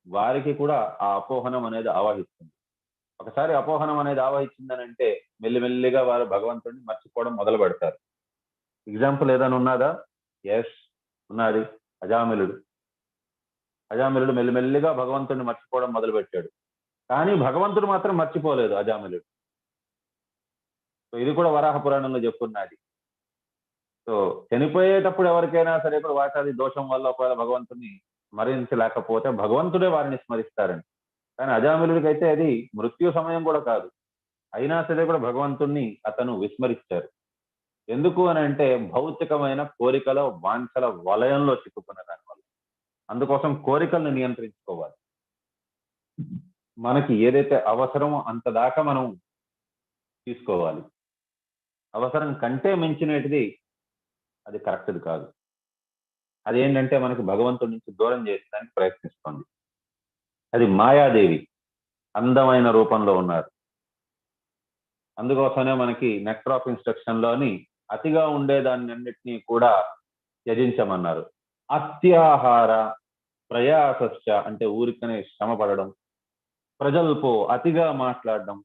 వారికి కూడా ఆ అపోహనం అనేది ఆవహిస్తుంది. ఒకసారి అపోహనం అనేది ఆవహించిందనంటే మెల్లిమెల్లిగా వారు భగవంతుడిని మర్చిపోవడం మొదలు పెడతారు. ఎగ్జాంపుల్ ఏదైనా ఉన్నదా? ఎస్, ఉన్నది. అజామిలుడు మెల్లిమెల్లిగా భగవంతుడిని మర్చిపోవడం మొదలు పెట్టాడు. కానీ భగవంతుడు మాత్రం మర్చిపోలేదు అజామిలుడు. సో ఇది కూడా వరాహ పురాణంలో చెప్పున్నది. సో చనిపోయేటప్పుడు ఎవరికైనా సరే కూడా వాటాది దోషం వల్ల ఒకవేళ భగవంతుడిని స్మరించలేకపోతే భగవంతుడే వారిని స్మరిస్తారని. కానీ అజామిలుడికి అయితే అది మృత్యు సమయం కూడా కాదు, అయినా సరే కూడా భగవంతుణ్ణి అతను విస్మరించారు. ఎందుకు అని అంటే భౌతికమైన కోరికల వాంఛల వలయంలో చిక్కుకున్న దానివల్ల. అందుకోసం కోరికలను నియంత్రించుకోవాలి. మనకి ఏదైతే అవసరమో అంత దాకా మనం తీసుకోవాలి. అవసరం కంటే మించినటిది అది కరెక్ట్ది కాదు. అదేంటంటే మనకి భగవంతుడి నుంచి దూరం చేయడానికి ప్రయత్నిస్తుంది. అది మాయాదేవి అందమైన రూపంలో ఉన్నారు. అందుకోసమే మనకి నెక్టర్ ఆఫ్ ఇన్స్ట్రక్షన్ లోని అతిగా ఉండేదాన్ని అన్నిటినీ కూడా త్యజించమన్నారు. అత్యాహార ప్రయాసశ్చ అంటే ఊరికనే శ్రమ పడడం, ప్రజల్పో అతిగా మాట్లాడడం,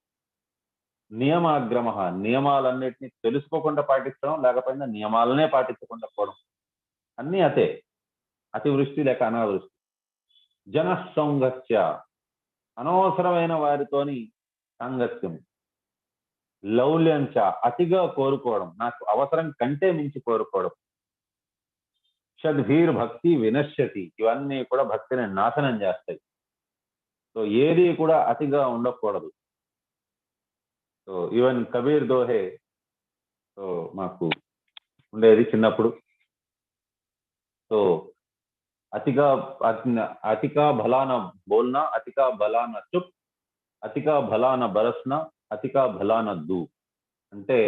నియమాగ్రమ నియమాలన్నిటినీ తెలుసుకోకుండా పాటించడం, లేకపోతే నియమాలనే పాటించకుండా పోవడం, అన్నీ అతే. అతివృష్టి లేక అనావృష్టి. జనసంగత్య అనవసరమైన వారితోని సాంగత్యం. లౌల్యంచ అతిగా కోరుకోవడం, నాకు అవసరం కంటే మించి కోరుకోవడం. షద్భీర్ భక్తి వినశ్యతి, ఇవన్నీ కూడా భక్తిని నాశనం చేస్తాయి. సో ఏది కూడా అతిగా ఉండకూడదు. సో ఈవెన్ కబీర్ దోహే సో మాకు ఉండేది చిన్నప్పుడు. సో అతికా భలాన బోల్నా, అతికా భలాన చుప్, అతికా భలాన బరస్నా, అతికా భలాన దూ. అంటే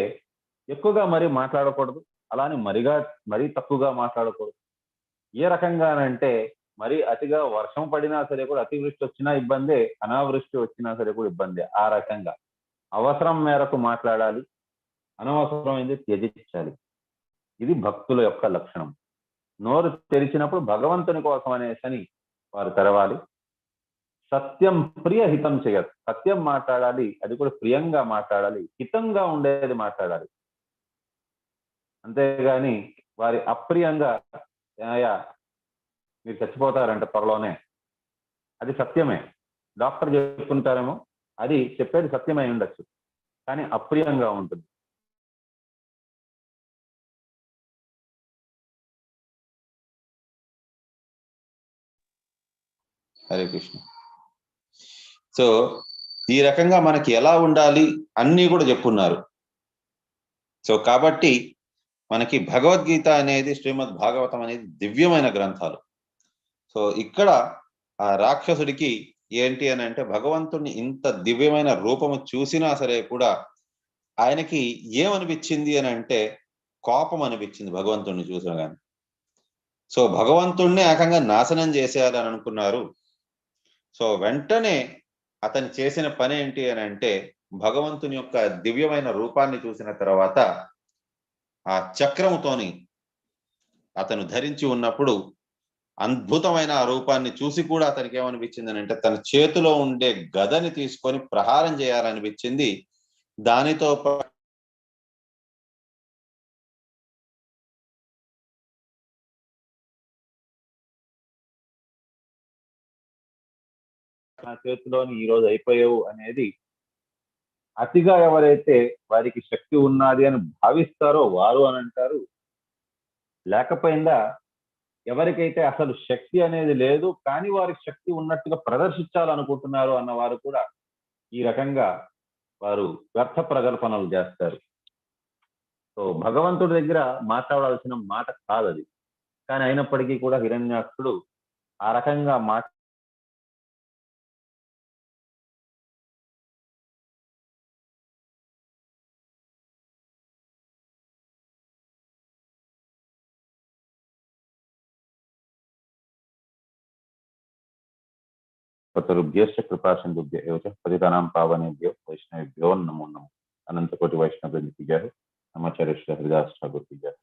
ఎక్కువగా మరీ మాట్లాడకూడదు, అలానే మరీ తక్కువగా మాట్లాడకూడదు. ఏ రకంగానంటే మరి అతిగా వర్షం పడినా సరే కూడా అతివృష్టి వచ్చినా ఇబ్బందే, అనావృష్టి వచ్చినా సరే కూడా ఇబ్బందే. ఆ రకంగా అవసరం మేరకు మాట్లాడాలి, అనవసరమైంది త్యజించాలి. ఇది భక్తుల యొక్క లక్షణం. నోరు తెరిచినప్పుడు భగవంతుని కోసం అనేసని వారు తెరవాలి. సత్యం ప్రియ హితం చేయదు, సత్యం మాట్లాడాలి, అది కూడా ప్రియంగా మాట్లాడాలి, హితంగా ఉండేది మాట్లాడాలి. అంతేగాని వారి అప్రియంగా మీరు చచ్చిపోతారంట త్వరలోనే, అది సత్యమే, డాక్టర్ చెప్పుకుంటారేమో, అది చెప్పేది సత్యమై ఉండొచ్చు, కానీ అప్రియంగా ఉంటుంది. హరే కృష్ణ. సో ఈ రకంగా మనకి ఎలా ఉండాలి అన్నీ కూడా చెప్పున్నారు. సో కాబట్టి మనకి భగవద్గీత అనేది, శ్రీమద్ భాగవతం అనేది దివ్యమైన గ్రంథాలు. సో ఇక్కడ ఆ రాక్షసుడికి ఏంటి అని అంటే భగవంతుడిని ఇంత దివ్యమైన రూపము చూసినా సరే కూడా ఆయనకి ఏమనిపించింది అని అంటే కోపం అనిపించింది భగవంతుడిని చూసిన కానీ. సో భగవంతుడిని ఏకంగా నాశనం చేసేయాలని అనుకున్నారు. సో వెంటనే అతను చేసిన పని ఏంటి అని అంటే భగవంతుని యొక్క దివ్యమైన రూపాన్ని చూసిన తర్వాత ఆ చక్రముతోని అతను ధరించి ఉన్నప్పుడు అద్భుతమైన ఆ రూపాన్ని చూసి కూడా అతనికి ఏమనిపించింది అని అంటే తన చేతిలో ఉండే గదని తీసుకొని ప్రహారం చేయాలనిపించింది. దానితో నా చేతిలోని ఈ రోజు అయిపోయావు అనేది అతిగా ఎవరైతే వారికి శక్తి ఉన్నది అని భావిస్తారో వారు అని అంటారు. లేకపోయిందా ఎవరికైతే అసలు శక్తి అనేది లేదు కానీ వారికి శక్తి ఉన్నట్టుగా ప్రదర్శించాలనుకుంటున్నారు అన్నవారు కూడా ఈ రకంగా వారు వ్యర్థ ప్రకల్పనలు చేస్తారు. సో భగవంతుడి దగ్గర మాట్లాడాల్సిన మాట కాదది. కానీ అయినప్పటికీ కూడా హిరణ్యాక్షుడు ఆ రకంగా పతరుభ్యశ్చ కృపాసింధుభ్య ఏవ చ పతితానాం పావనేభ్యో వైష్ణవేభ్యో నమో నమః. అనంతకోటి వైష్ణవ బృందకి జయ. ఆచార్య శ్రీ హరిదాస్ ఠాకూర్ కి జయ.